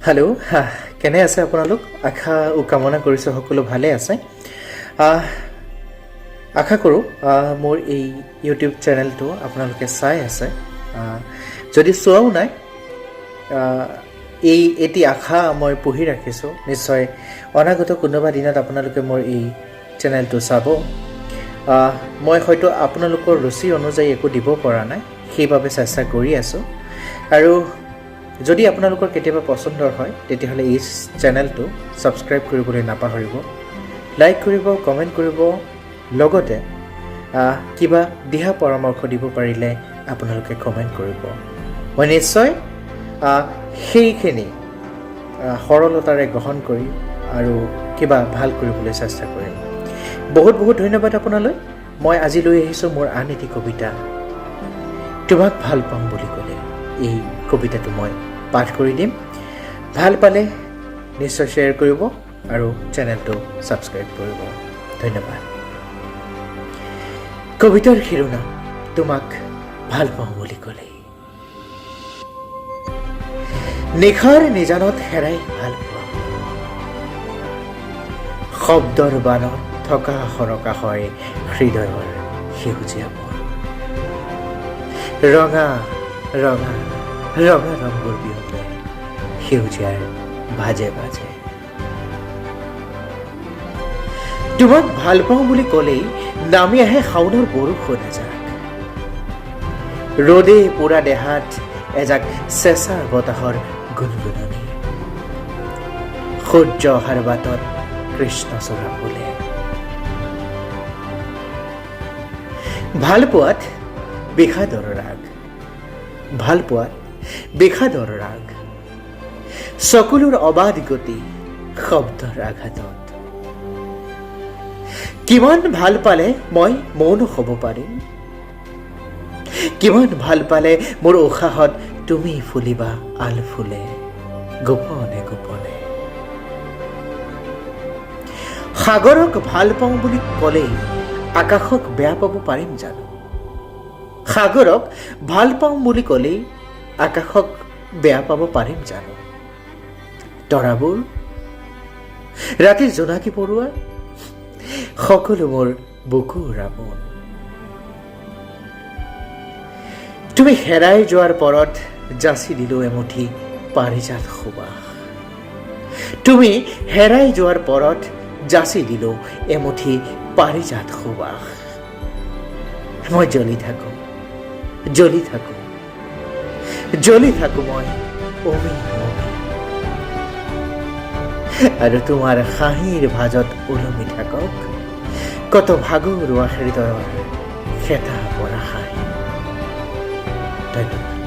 Hello' কেনে আছে আপোনালোক? আশা কামনা কৰিছোঁ সকলো ভালে আছে। আশা কৰোঁ মোৰ এই ইউটিউব চেনেলটো আপোনালোকে চাই আছে। যদি চোৱাও নাই, এটি আশা মই পুহি ৰাখিছোঁ। নিশ্চয় অনাগত কোনোবা দিনত আপোনালোকে মোৰ এই চেনেলটো চাব। মই হয়তো আপোনালোকৰ ৰুচি অনুযায়ী একো দিব পৰা নাই, সেইবাবে চেষ্টা কৰি আছোঁ। আৰু যদি আপোনালোকৰ কেতিয়াবা পচন্দৰ হয় তেতিয়াহ'লে এই চেনেলটো ছাবস্ক্ৰাইব কৰিবলৈ নাপাহৰিব, লাইক কৰিব, কমেণ্ট কৰিব, লগতে কিবা দিহা পৰামৰ্শ দিব পাৰিলে আপোনালোকে কমেণ্ট কৰিব। মই নিশ্চয় সেইখিনি সৰলতাৰে গ্ৰহণ কৰি আৰু কিবা ভাল কৰিবলৈ চেষ্টা কৰিম। বহুত বহুত ধন্যবাদ আপোনালৈ। মই আজি লৈ আহিছোঁ মোৰ আন এটি কবিতা, তোমাক ভাল পাম বুলি ক'লে। এই কবিতাটো মই পাঠ কৰি দিম। ভাল পালে নিশ্চয় শ্বেয়াৰ কৰিব আৰু চেনেলটো ছাবস্ক্ৰাইব কৰিব। ধন্যবাদ। কবিতাৰ শিৰোনাম, তোমাক ভাল পাওঁ বুলি ক'লে। নিশাৰ নিজানত হেৰাই ভাল পোৱা, শব্দৰ বানত থকা সৰকাশৰে হৃদয়ৰ সেউজীয়া বন, ৰঙা ৰঙা ৰঙা ৰংবোৰ বিয়পে সেউজীয়াৰ ভাজে ভাজে। তোমাক ভাল পাওঁ বুলি ক'লেই নামি আহে শাওনৰ বৰষুণ এজাক, ৰ'দে পোৰা দেহাত এজাক চেঁচা বতাহৰ গুণগুণনি, সূৰ্য অহাৰ বাটত কৃষ্ণচূড়া ফুলে। ভাল পোৱাত বিষাদৰ ৰাগ, ভাল পোৱাত বিষাদৰ ৰাগ, চকুলোৰ অবাধ গতি শব্দৰ আঘাতত। কিমান ভাল পালে মই মৌন হ'ব পাৰিম, কিমান ভাল পালে মোৰ উশাহত তুমি ফুলিবা আল ফুলে গোপনে গোপনে। সাগৰক ভাল পাওঁ বুলি ক'লেই আকাশক বেয়া পাব পাৰিম জানো? সাগৰক ভাল পাওঁ বুলি ক'লেই আকাশক বেয়া পাব পাৰিম জানো? তৰাবোৰ, ৰাতিৰ জোনাকী পৰুৱা, সকলো মোৰ বুকুৰ আপোন। তুমি হেৰাই যোৱাৰ পৰত যাচি দিলো এমুঠি পাৰিজাত সুবাস, তুমি হেৰাই যোৱাৰ পৰত যাচি দিলো এমুঠি পাৰিজাত সুবাস। মই জ্বলি থাকো, জ্বলি থাকো, জ্বলি থাকো মই অমি অমি, আৰু তোমাৰ হাঁহিৰ ভাজত ওলমি থাকক কত ভাগৰুৱা হৃদয়ৰ খেতা পৰা হাঁহি। ধন্যবাদ।